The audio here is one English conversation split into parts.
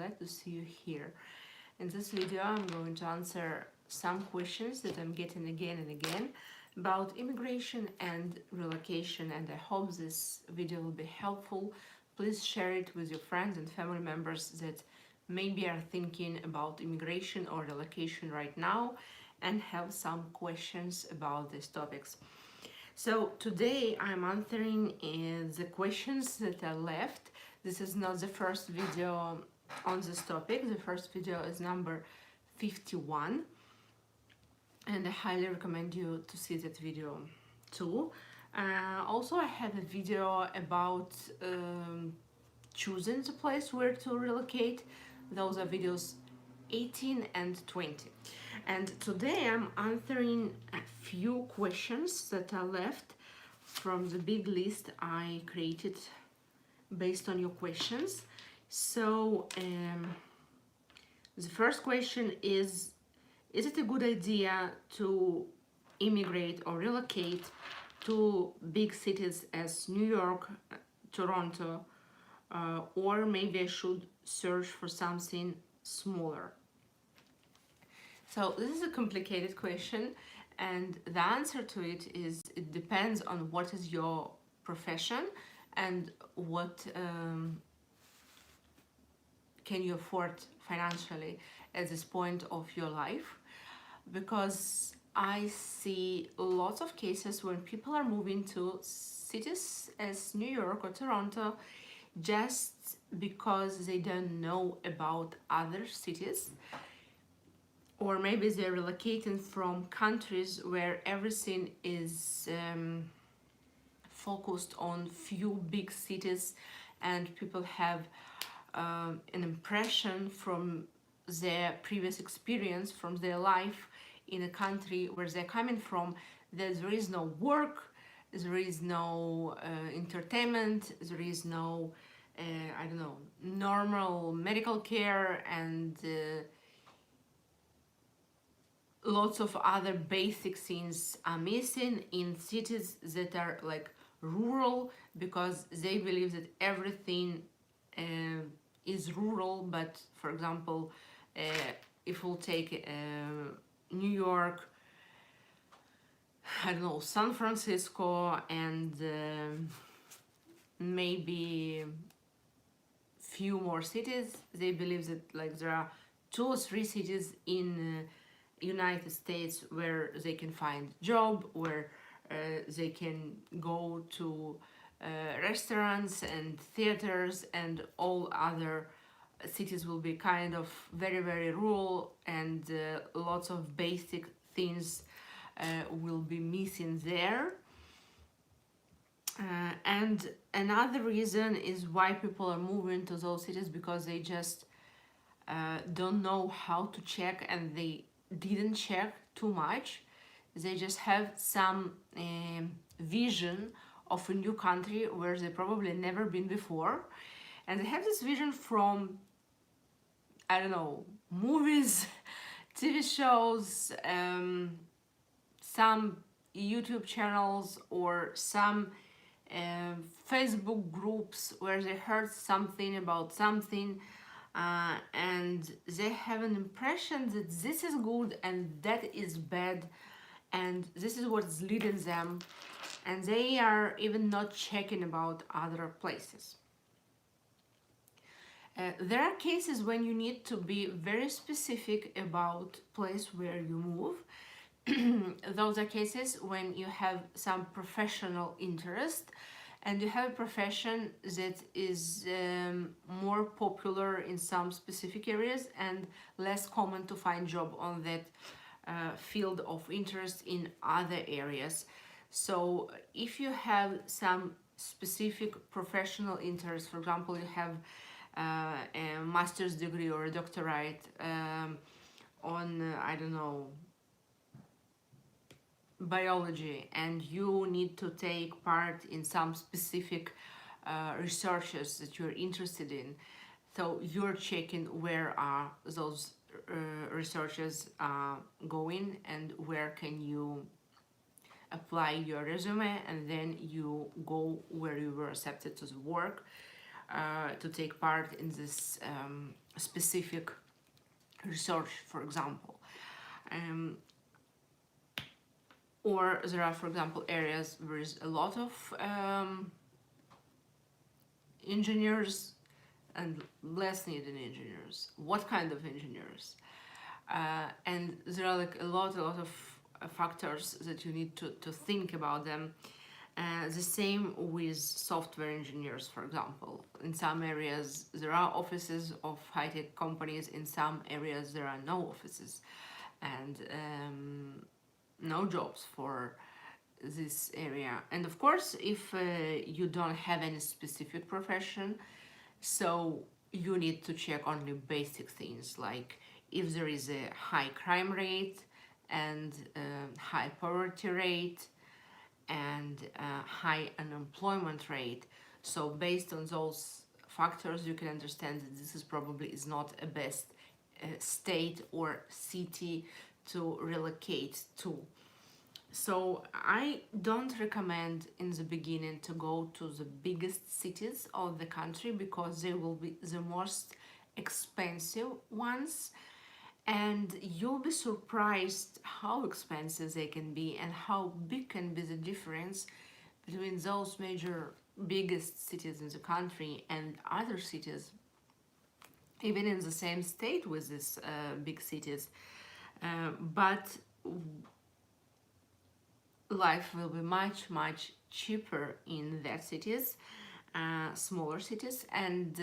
glad to see you here. In this video I'm going to answer some questions that I'm getting again and again about immigration and relocation, and I hope this video will be helpful. Please share it with your friends and family members that maybe are thinking about immigration or relocation right now and have some questions about these topics. So today I'm answering the questions that are left. This is not the first video on this topic. The first video is number 51, and I highly recommend you to see that video too. Also, I have a video about choosing the place where to relocate. Those are videos 18 and 20. And today I'm answering a few questions that are left from the big list I created based on your questions. So the first question is it a good idea to immigrate or relocate to big cities as New York, Toronto, or maybe I should search for something smaller? So this is a complicated question, and the answer to it is it depends on what is your profession and what can you afford financially at this point of your life, because I see lots of cases when people are moving to cities as New York or Toronto just because they don't know about other cities, or maybe they're relocating from countries where everything is focused on few big cities, and people have an impression from their previous experience, from their life in a country where they're coming from, that there is no work, there is no entertainment, there is no I don't know, normal medical care, and lots of other basic things are missing in cities that are like rural, because they believe that everything is rural. But for example, if we'll take New York, I don't know, San Francisco, and maybe few more cities, they believe that like there are 2 or 3 cities in United States where they can find job, where they can go to restaurants and theaters, and all other cities will be kind of very, very rural, and lots of basic things will be missing there. And another reason is why people are moving to those cities, because they just don't know how to check, and they didn't check too much. They just have some vision of a new country where they probably never been before, and they have this vision from, I don't know, movies, TV shows, some YouTube channels, or some Facebook groups where they heard something about something, and they have an impression that this is good and that is bad, and this is what's leading them, and they are even not checking about other places. There are cases when you need to be very specific about place where you move. Those are cases when you have some professional interest, and you have a profession that is more popular in some specific areas and less common to find job on that field of interest in other areas. So if you have some specific professional interest, for example, you have a master's degree or a doctorate on, I don't know, biology, and you need to take part in some specific researches that you're interested in, so you're checking where are those researches going, and where can you apply your resume, and then you go where you were accepted to the work to take part in this specific research, for example. Or there are, for example, areas where there's a lot of engineers and less needed engineers. What kind of engineers? And there are like a lot of factors that you need to think about them. The same with software engineers, for example. In some areas there are offices of high-tech companies, in some areas there are no offices and no jobs for this area. And of course, if you don't have any specific profession, so you need to check only basic things, like if there is a high crime rate and high poverty rate and high unemployment rate. So based on those factors, you can understand that this is probably is not a best state or city to relocate to. So I don't recommend in the beginning to go to the biggest cities of the country, because they will be the most expensive ones, and you'll be surprised how expensive they can be and how big can be the difference between those major biggest cities in the country and other cities, even in the same state with these big cities. But life will be much cheaper in that cities, smaller cities, and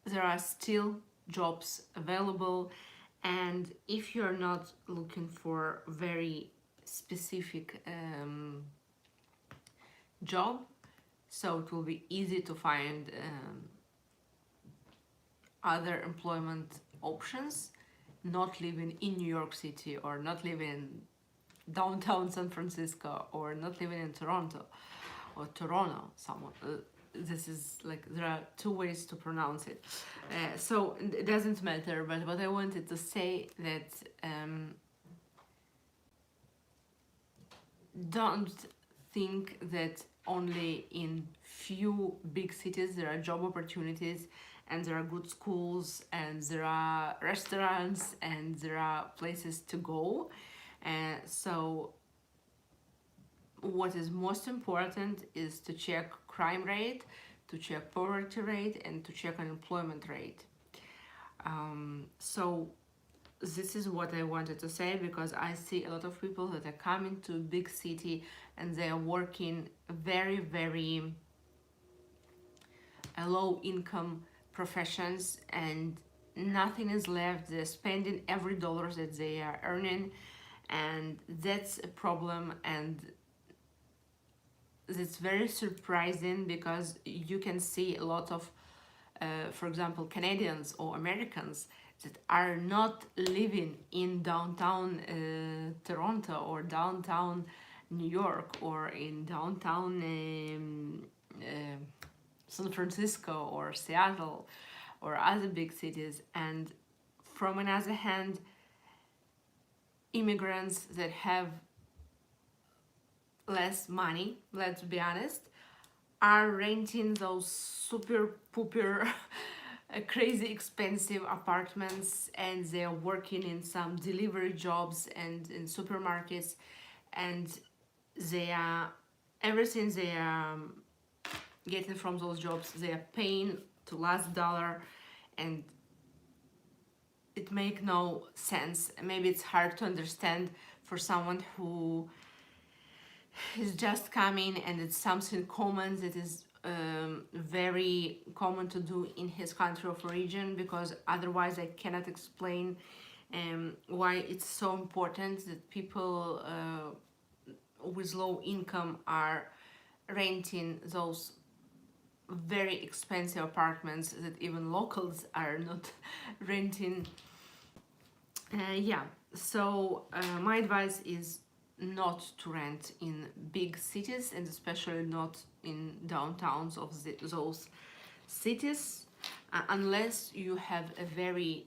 there are still jobs available. And if you're not looking for very specific job, so it will be easy to find other employment options, not living in New York City, or not living in downtown San Francisco, or not living in Toronto or Toronto. Someone this is like, there are two ways to pronounce it, so it doesn't matter. But what I wanted to say, that don't think that only in few big cities there are job opportunities and there are good schools and there are restaurants and there are places to go. So what is most important is to check crime rate, to check poverty rate, and to check unemployment rate. So this is what I wanted to say, because I see a lot of people that are coming to a big city and they are working very low income professions, and nothing is left. They're spending every dollar that they are earning, and that's a problem. And it's very surprising, because you can see a lot of for example, Canadians or Americans that are not living in downtown Toronto or downtown New York or in downtown San Francisco or Seattle or other big cities. And from another hand, immigrants that have less money, let's be honest, are renting those super pooper crazy expensive apartments, and they are working in some delivery jobs and in supermarkets, and they are everything they are getting from those jobs they are paying to last dollar, and it make no sense. Maybe it's hard to understand for someone who is just coming, and it's something common that is very common to do in his country of origin, because otherwise I cannot explain why it's so important that people with low income are renting those very expensive apartments that even locals are not renting. So my advice is not to rent in big cities, and especially not in downtowns of those cities, unless you have a very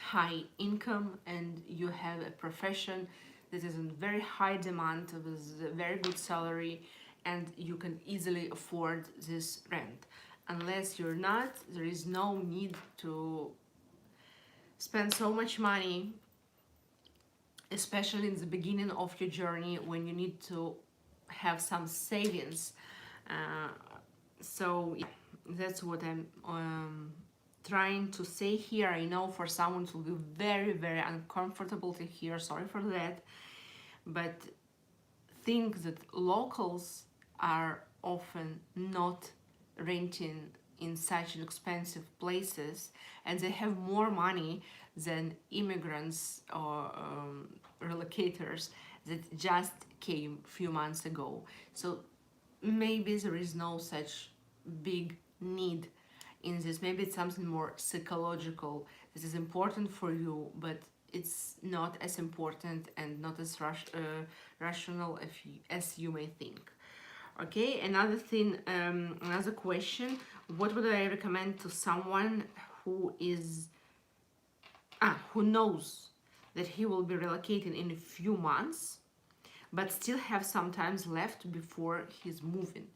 high income and you have a profession that is in very high demand with a very good salary, and you can easily afford this rent. unless you're not, there is no need to spend so much money, especially in the beginning of your journey when you need to have some savings. So yeah, that's what I'm trying to say here. I know for someone it will be very, very uncomfortable to hear, sorry for that, but think that locals are often not renting in such expensive places, and they have more money than immigrants or relocators that just came a few months ago. So maybe there is no such big need in this. Maybe it's something more psychological. This is important for you, but it's not as important and not as rational as you may think. Okay, another thing, another question: what would I recommend to someone who is who knows that he will be relocating in a few months, but still have some time left before he's moving?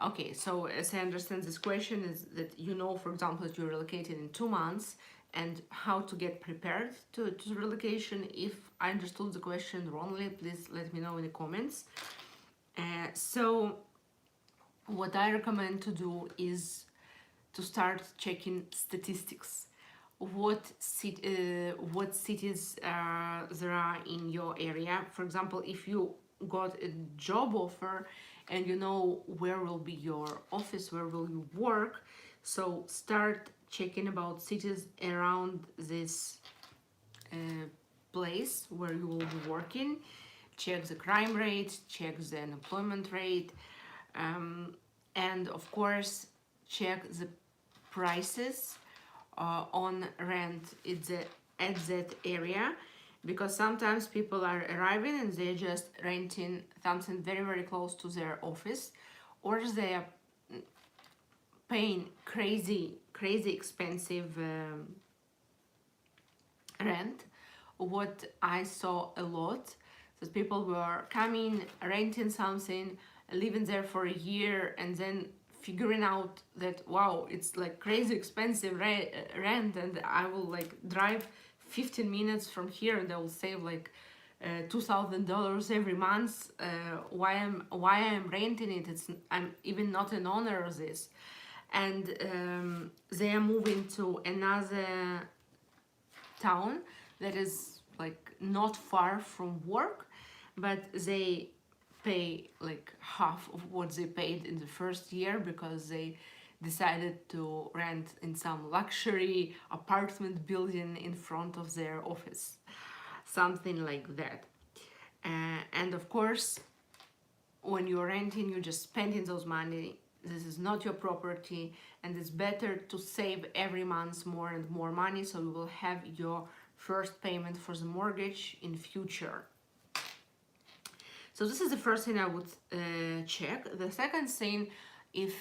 Okay, so as I understand this question is that you know, for example, that you're relocating in 2 months, and how to get prepared to the relocation. If I understood the question wrongly, please let me know in the comments. So what I recommend to do is to start checking statistics. What cities there are in your area. For example, if you got a job offer and you know where will be your office, where will you work, so start checking about cities around this place where you will be working. Check the crime rate, check the unemployment rate, and of course check the prices on rent at that area, because sometimes people are arriving and they're just renting something very, very close to their office, or they are paying crazy expensive rent. What I saw a lot, that people were coming, renting something, living there for a year, and then figuring out that, wow, it's like crazy expensive rent, and I will like drive 15 minutes from here and I will save like $2,000 every month. Why I'm renting it? I'm even not an owner of this. And they are moving to another town that is like not far from work, but they pay like half of what they paid in the first year because they decided to rent in some luxury apartment building in front of their office, something like that. And of course, when you're renting, you're just spending those money. This is not your property, and it's better to save every month more and more money, so you will have your first payment for the mortgage in future. So this is the first thing I would check. The second thing, if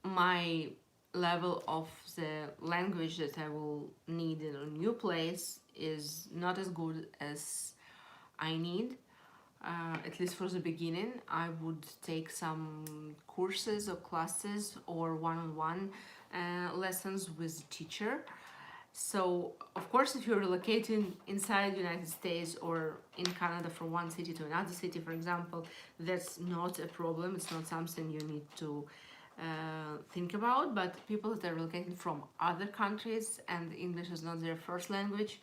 my level of the language that I will need in a new place is not as good as I need, at least for the beginning, I would take some courses or classes or one-on-one lessons with a teacher. So, of course, if you're relocating inside the United States or in Canada from one city to another city, for example, that's not a problem. It's not something you need to think about. But people that are relocating from other countries and English is not their first language,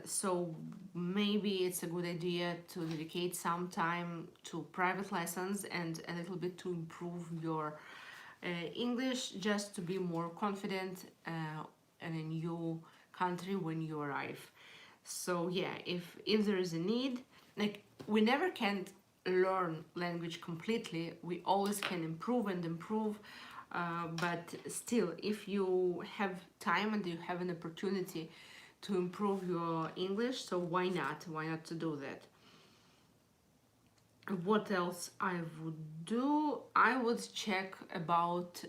so maybe it's a good idea to dedicate some time to private lessons and a little bit to improve your English, just to be more confident in a new country when you arrive. So yeah, if there is a need, like, we never can learn language completely, we always can improve and improve, but still, if you have time and you have an opportunity to improve your English, so why not to do that? What else I would do? I would check about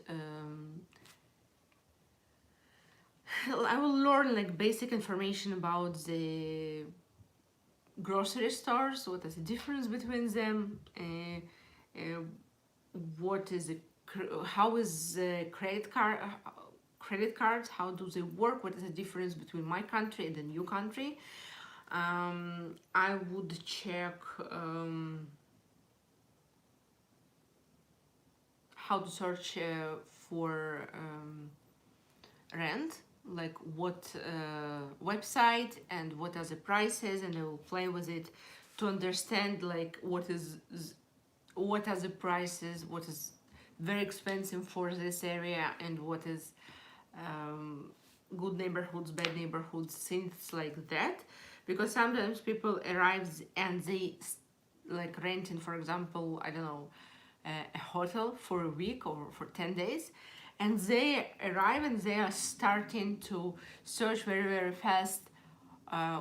I will learn like basic information about the grocery stores. What is the difference between them? What is the how is credit cards, how do they work, what is the difference between my country and the new country. I would check how to search for rent, like what website and what are the prices, and I will play with it to understand like what are the prices, what is very expensive for this area, and what is good neighborhoods, bad neighborhoods, things like that. Because sometimes people arrive and they like renting, for example, I don't know, a hotel for a week or for 10 days, and they arrive and they are starting to search very fast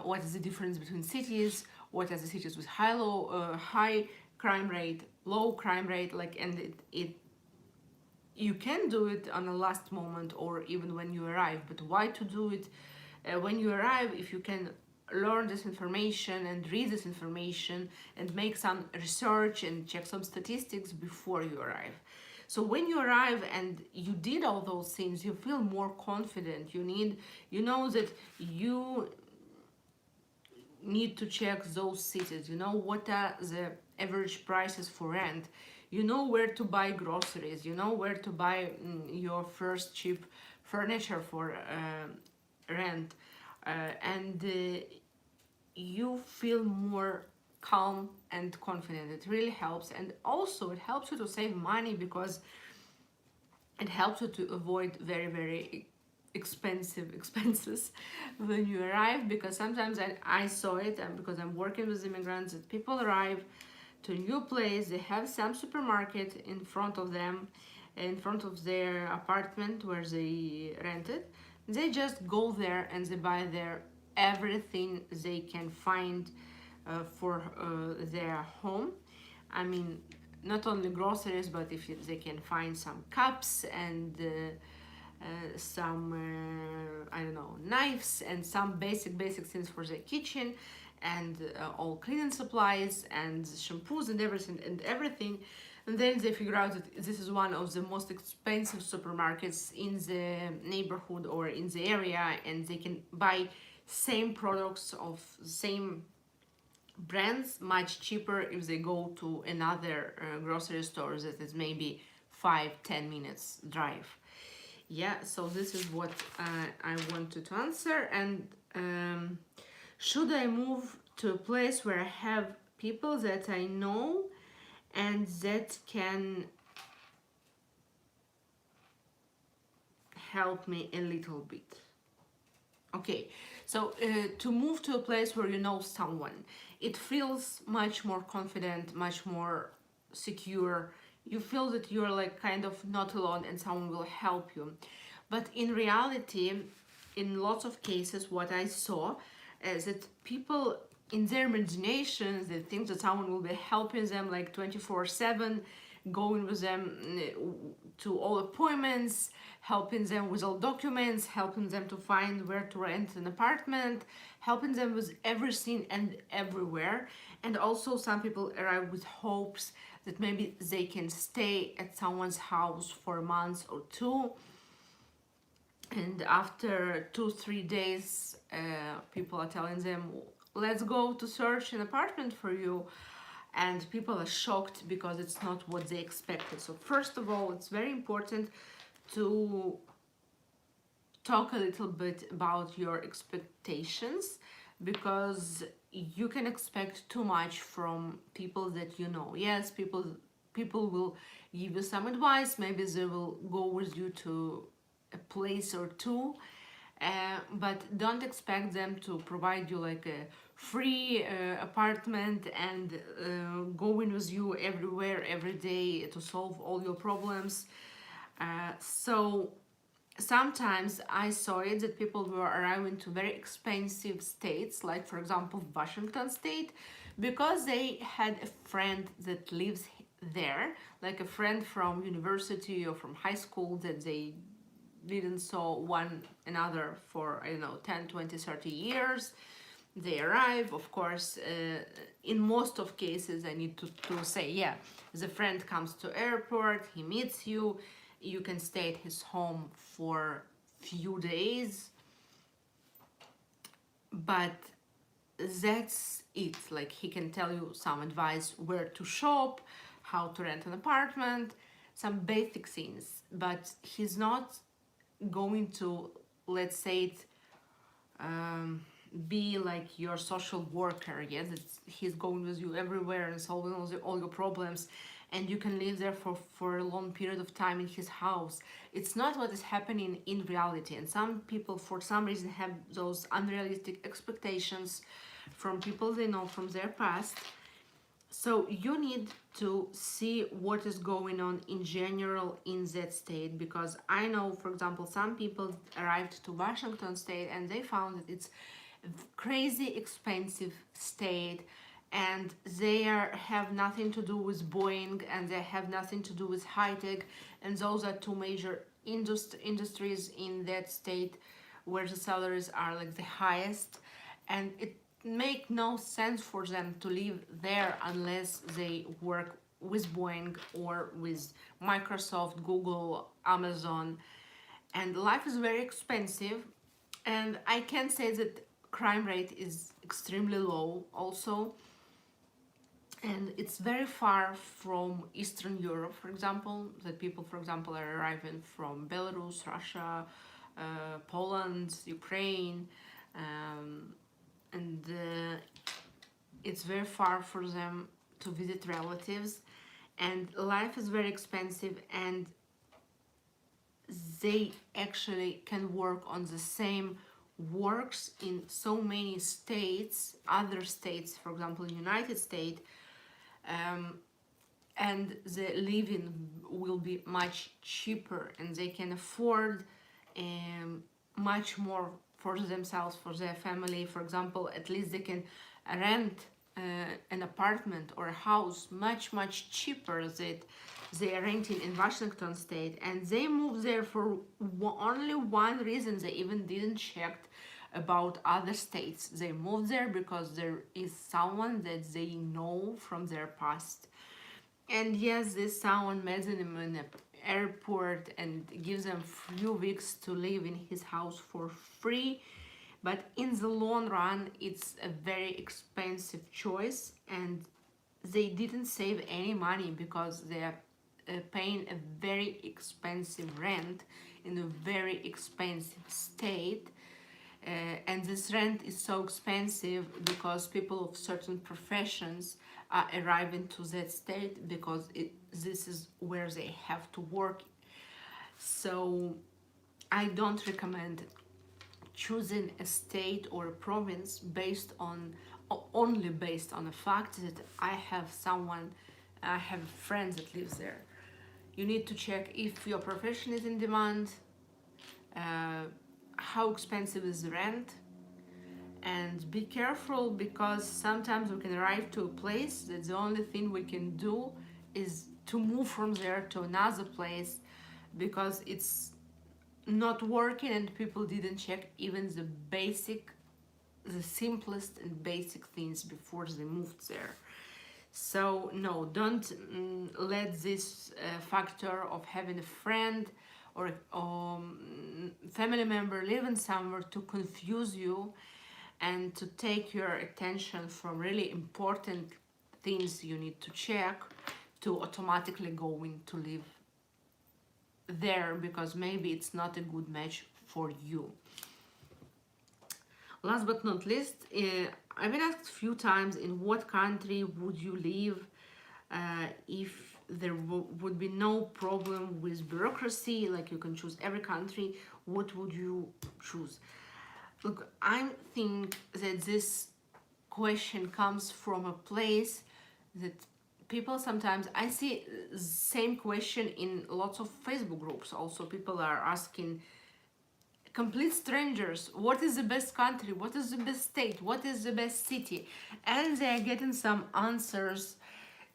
what is the difference between cities, what are the cities with high crime rate, low crime rate, like, and it you can do it on the last moment or even when you arrive. But why to do it when you arrive if you can learn this information and read this information and make some research and check some statistics before you arrive. So when you arrive and you did all those things, you feel more confident. You know that you need to check those cities. You know what are the average prices for rent. You know where to buy groceries. You know where to buy your first cheap furniture for rent. And you feel more calm and confident. It really helps. And also it helps you to save money, because it helps you to avoid very expensive expenses when you arrive. Because sometimes I saw it, and because I'm working with immigrants, that people arrive to a new place, they have some supermarket in front of them, in front of their apartment where they rented. They just go there and they buy there everything they can find for their home. I mean, not only groceries, but if they can find some cups and some I don't know, knives and some basic things for their kitchen, and all cleaning supplies and shampoos and everything. And then they figure out that this is one of the most expensive supermarkets in the neighborhood or in the area, and they can buy same products of same brands much cheaper if they go to another grocery store that is maybe 5-10 minutes drive. Yeah, so this is what I wanted to answer. And should I move to a place where I have people that I know and that can help me a little bit? Okay, so to move to a place where you know someone, it feels much more confident, much more secure. You feel that you're like kind of not alone and someone will help you. But in reality, in lots of cases, what I saw is that people in their imagination, they think that someone will be helping them like 24/7, going with them to all appointments, helping them with all documents, helping them to find where to rent an apartment, helping them with everything and everywhere. And also some people arrive with hopes that maybe they can stay at someone's house for a month or two. And after 2-3 days, people are telling them, let's go to search an apartment for you. And people are shocked because it's not what they expected. So first of all, it's very important to talk a little bit about your expectations, because you can expect too much from people that you know. Yes, people will give you some advice, maybe they will go with you to a place or two, but don't expect them to provide you like a free apartment and going with you everywhere every day to solve all your problems. So sometimes I saw it that people were arriving to very expensive states, like for example Washington state, because they had a friend that lives there, like a friend from university or from high school that they didn't saw one another for, I don't know, 10, 20, 30 years. they arrive, of course, in most of cases I need to say, yeah, the friend comes to airport, he meets you, you can stay at his home for few days, but that's it. Like, he can tell you some advice where to shop, how to rent an apartment, some basic things, but he's not going to, let's say it, be like your social worker. Yes, he's going with you everywhere and solving all your problems, and you can live there for a long period of time in his house. It's not what is happening in reality, and some people for some reason have those unrealistic expectations from people they know from their past. So you need to see what is going on in general in that state, because I know, for example, some people arrived to Washington state and they found that it's a crazy expensive state, and have nothing to do with Boeing, and they have nothing to do with high tech, and those are two major industries in that state where the salaries are like the highest, and it make no sense for them to live there unless they work with Boeing or with Microsoft, Google, Amazon, and life is very expensive. And I can say that crime rate is extremely low also, and it's very far from Eastern Europe, for example, that people, for example, are arriving from Belarus, Russia, Poland, Ukraine, and it's very far for them to visit relatives, and life is very expensive, and they actually can work on the same works in so many states, other states, for example, United States, and the living will be much cheaper, and they can afford much more for themselves, for their family. For example, at least they can rent an apartment or a house much cheaper that they are renting in Washington state, and they moved there for only one reason. They even didn't check about other states. They moved there because there is someone that they know from their past, and yes, this someone met them in an airport and gives them few weeks to live in his house for free, but in the long run it's a very expensive choice, and they didn't save any money because they are paying a very expensive rent in a very expensive state. And this rent is so expensive because people of certain professions are arriving to that state because this is where they have to work. So I don't recommend choosing a state or a province only based on the fact that I have a friend that lives there. You need to check if your profession is in demand, how expensive is the rent, and be careful, because sometimes we can arrive to a place that the only thing we can do is to move from there to another place because it's not working and people didn't check even the simplest and basic things before they moved there. So no, don't let this factor of having a friend or family member living somewhere to confuse you and to take your attention from really important things you need to check to automatically going to live there because maybe it's not a good match for you. Last but not least, I've been asked a few times, in what country would you live if there would be no problem with bureaucracy, like you can choose every country, what would you choose? Look, I think that this question comes from a place that people sometimes, I see same question in lots of Facebook groups also. People are asking complete strangers, what is the best country, what is the best state, what is the best city, and they are getting some answers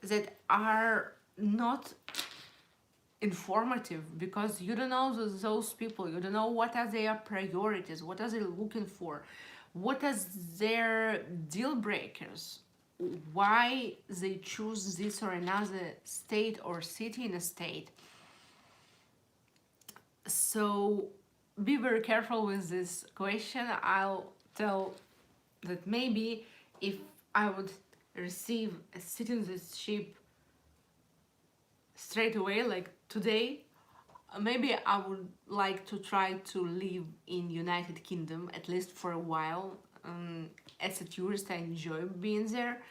that are not informative because you don't know those people, you don't know what are their priorities, what are they looking for, what are their deal breakers, why they choose this or another state or city in a state. So be very careful with this question. I'll tell that maybe if I would receive a citizenship straight away, like today, maybe I would like to try to live in United Kingdom at least for a while. As a tourist, I enjoy being there,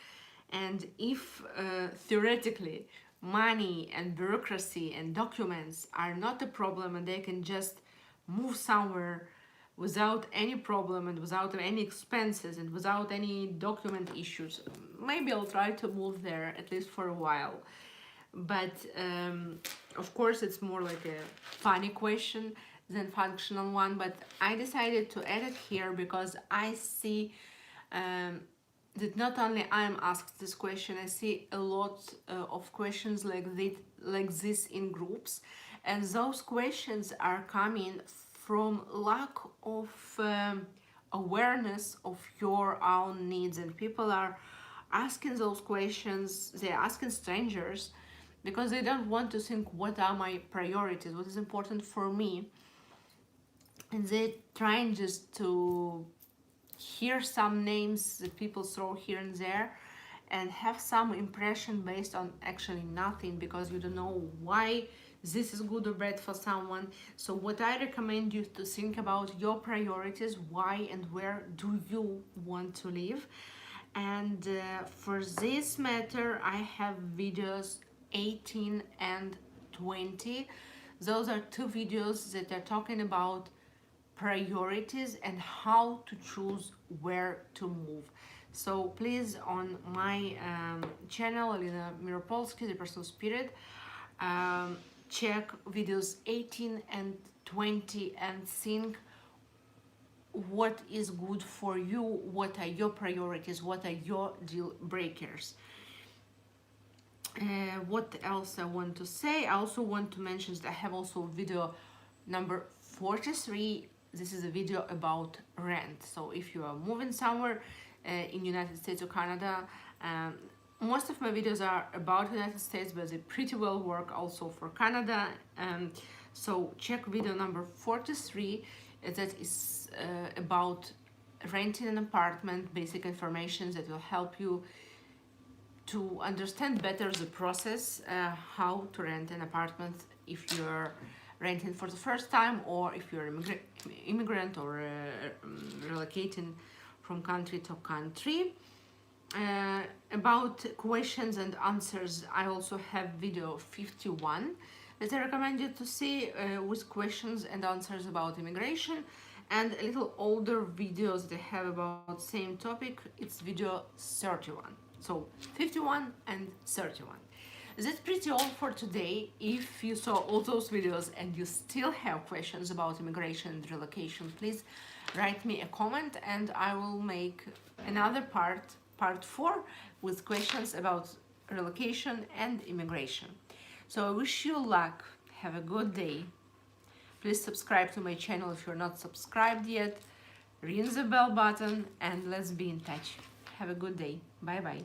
and if theoretically money and bureaucracy and documents are not a problem and they can just move somewhere without any problem and without any expenses and without any document issues, maybe I'll try to move there at least for a while. But of course it's more like a funny question than functional one, but I decided to add it here because I see that not only I am asked this question, I see a lot of questions like this in groups, and those questions are coming from lack of awareness of your own needs, and people are asking those questions, they're asking strangers because they don't want to think what are my priorities, what is important for me, and they're trying just to hear some names that people throw here and there and have some impression based on actually nothing, because you don't know why this is good or bad for someone. So what I recommend you to think about your priorities, why and where do you want to live. And for this matter I have videos 18 and 20. Those are two videos that are talking about priorities and how to choose where to move. So please, on my channel, Alina Miropolsky, the personal spirit, check videos 18 and 20 and think what is good for you, what are your priorities, what are your deal breakers. What else I want to say? I also want to mention that I have also video number 43. This is a video about rent. So if you are moving somewhere in United States or Canada, most of my videos are about United States, but they pretty well work also for Canada. So check video number 43. That is about renting an apartment, basic information that will help you to understand better the process, how to rent an apartment if you're renting for the first time, or if you're immigrant or relocating from country to country. About questions and answers, I also have video 51 that I recommend you to see with questions and answers about immigration, and a little older videos they have about same topic. It's video 31. So 51 and 31. That's pretty all for today. If you saw all those videos and you still have questions about immigration and relocation, please write me a comment and I will make another part 4, with questions about relocation and immigration. So I wish you luck. Have a good day. Please subscribe to my channel if you're not subscribed yet. Ring the bell button and let's be in touch. Have a good day. Bye bye.